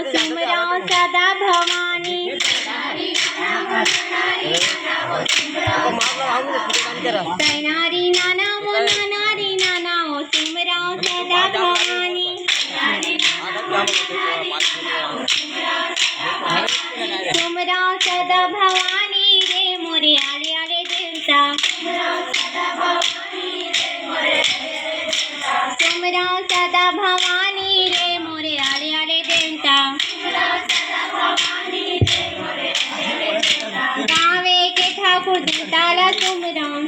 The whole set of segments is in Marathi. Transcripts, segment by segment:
सिमराओ सदा भवानी तैनारी नाना वो नानारी नाना ओ सिमराओ सदा भवानी सिमराओ सदा भवानी रे मोरे आले आले देवता सिमराओ सदा भवानी रे मोरे आले आले देवता गावे के ठाकुर देवताला सिमराओ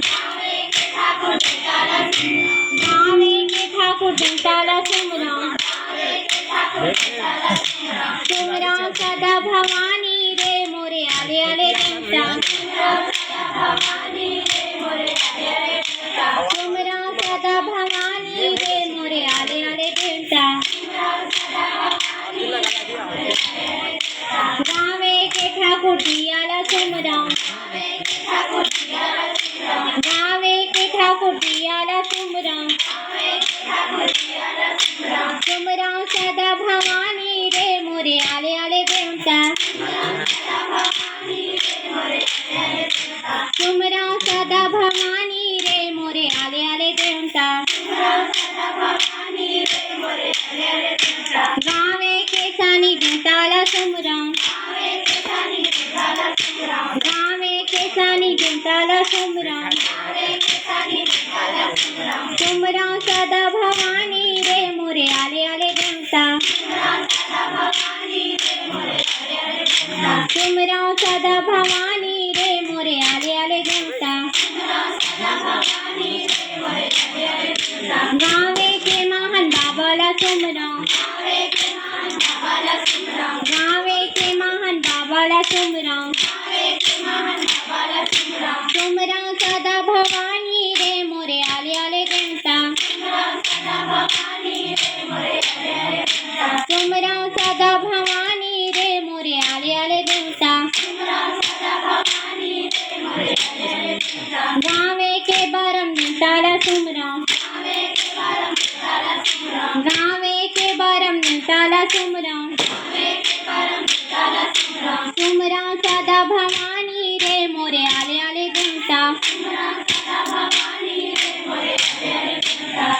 गावे के ठाकुर देवताला सिमराओ सिमराओ सदा भवानी रे मोरे आले आले देवता सिमराओ सदा भवानी रे मोरे आले आले देवता गावे के ठाकुर दियाला सिमराओ गावे के ठाकुर दियाला सिमराओ सिमराओ सदा भवानी रे मोरे आले आले देवता सिमराओ सदा भवानी रे मोरे आले आले देवता गावे के सानी देवताला सिमराओ गावे के सानी देवताला सिमराओ सिमराओ सदा भवानी रे मोरे आले आले देवता सिमराओ सदा भवानी रे मोरे आले आले देवता गावे के महान बाबाला सिमराओ गावे के महान बाबाला सिमराओ सिमराओ सदा भवानी रे मोरे आले आले देवता सिमराओ सदा भवानी रे मोरे आले आले देवता गावे के बरम देवताला सिमराओ गावे के बरम देवताला सिमराओ सिमराओ सदा भवानी रे मोरे आले आले देवता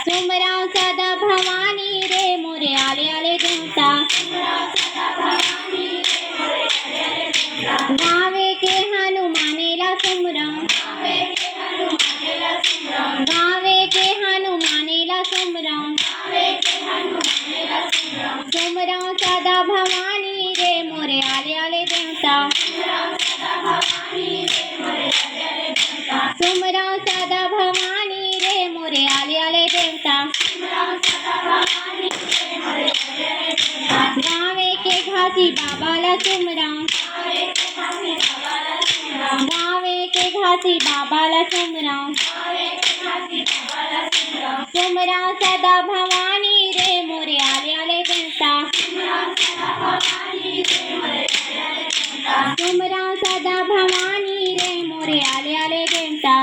सिमराओ सदा भवानी रे मोरे आले आले देवता गावे के हनुमानेला सिमराओ गावे के हनुमानेला सिमराओ सिमराओ सदा भवानी रे मोरे आले आले देवता सिमराओ सदा भवानी रे मोरे आले आले देवता गावे के घासी बाबाला सिमराओ गावे के घासी बाबाला सिमराओ सिमराओ सदा भवानी रे मोरे आले आले देवता सिमराओ सदा भवानी रे मोरे आले आले देवता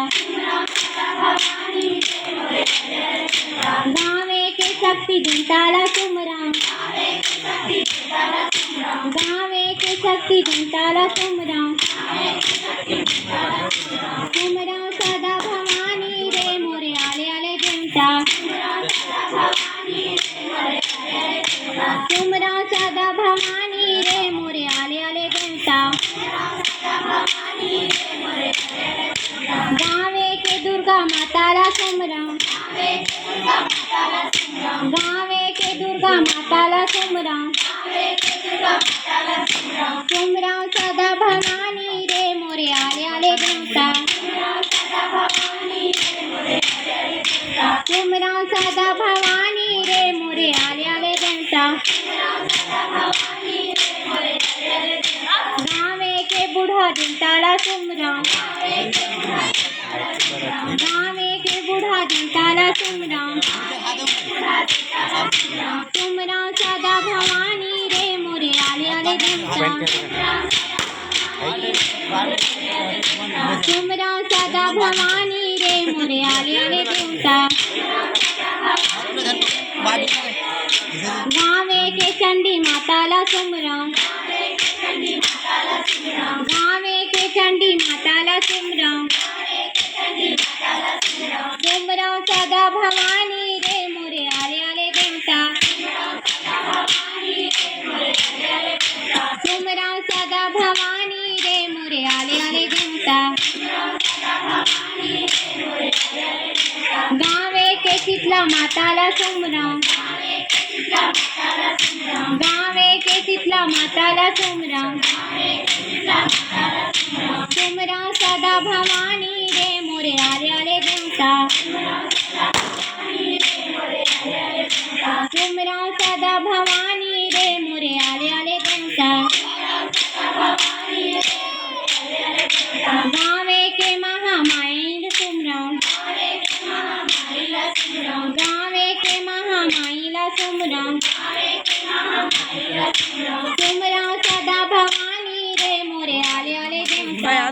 गावे के शक्ति देवताला सिमराओ गावे के शक्ति देवताला सिमराओ सिमराओ सदा भवानी रे मोरे आले आले देवता सिमराओ सदा भवानी रे मोरे आले आले देवता गावे के दुर्गा माताला सिमराओ गावे के दुर्गा माताला सिमराओ सिमराओ सदा भवानी रे मोरे आले आले देवता सिमराओ सदा भवानी रे मोरे आले आले देवता गावे के बूढ़ा देवताला सिमराओ गावे के बूढ़ा देवताला सिमराओ सिमराओ सदा भवानी रे मोरे आले आले देवता सिमराओ सदा भवानी रे मोरे आले आले देवता गावे के चंडी माताला सुमराम गावे के चंडी माताला सुमराम सुमराम सदा भवानी रे मोरे आले आले देवता सुमराम सदा भवानी रे मोरे आले आले देवता गावे के शीतला माताला सुमराम गावे के शीतला माताला सुमराम सुमराम सदा भवानी रे मोरे आले आले देवता सुमराम सदा भवानी रे मोरे आले आले देवता गावे के महामाई सुमराम गावे के महामाईला सुमराम सुमराम सदा भवानी रे मोरे आले आले देवता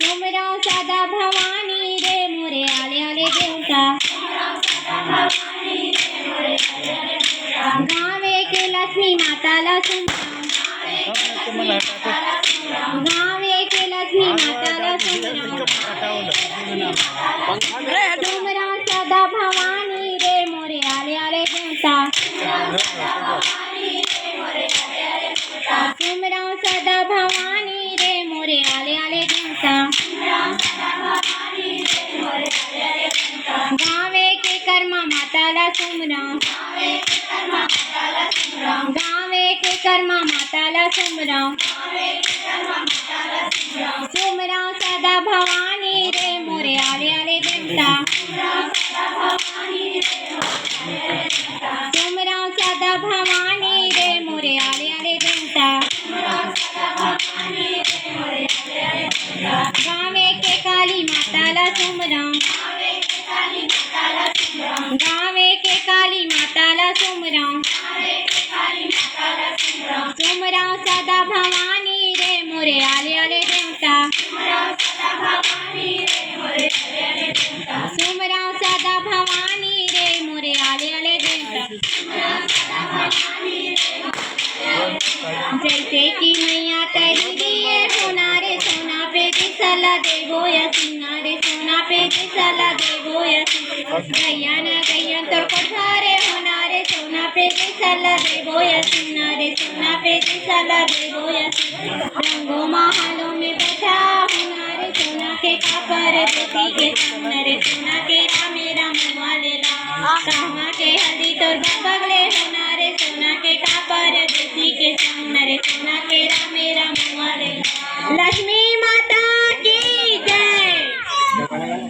सुमराम सदा भवानी रे मोरे आले आले देवता गावे के लक्ष्मी माताला सुमराम गावे के लक्ष्मी माताला सुमराम सुमराम सदा भवानी रे मोरे आले आले देवता सुमराम सदा भवानी रे मोरे आले आले देवता गावे के कर्मा माताला सुमराम गावे के कर्मा माताला सुमराम सुमराम सदा भवानी रे मोरे आले आले देवता सुमराम सदा भवानी रे मोरे आले आले देवता गावे के काली माताला सुमराम गावे के काली माताला सुमराम सुमराम सदा भवानी रे मोरे आले आले देवता सुमराम सदा भवानी रे मोरे आले आले देवता जैसे कि मैया तेरी दिए सोना रे सोना पे दिसला देवो या सीना रे सोना पे दिसला देवो या गैया न गैया तोर कोठारे होना रे सोना पे दिसला देवो या सीना रे सोना पे दिसला देवो या रंगों महलों में बैठा होना रे सोना के कापर देती के सामने रे सोना के मेरा मुँह लेला कहवा के हल्दी तोर बगले होना रे सोना के कापर देती के सामने रे सोना के मेरा मुँह लेला। लक्ष्मी माता की जय।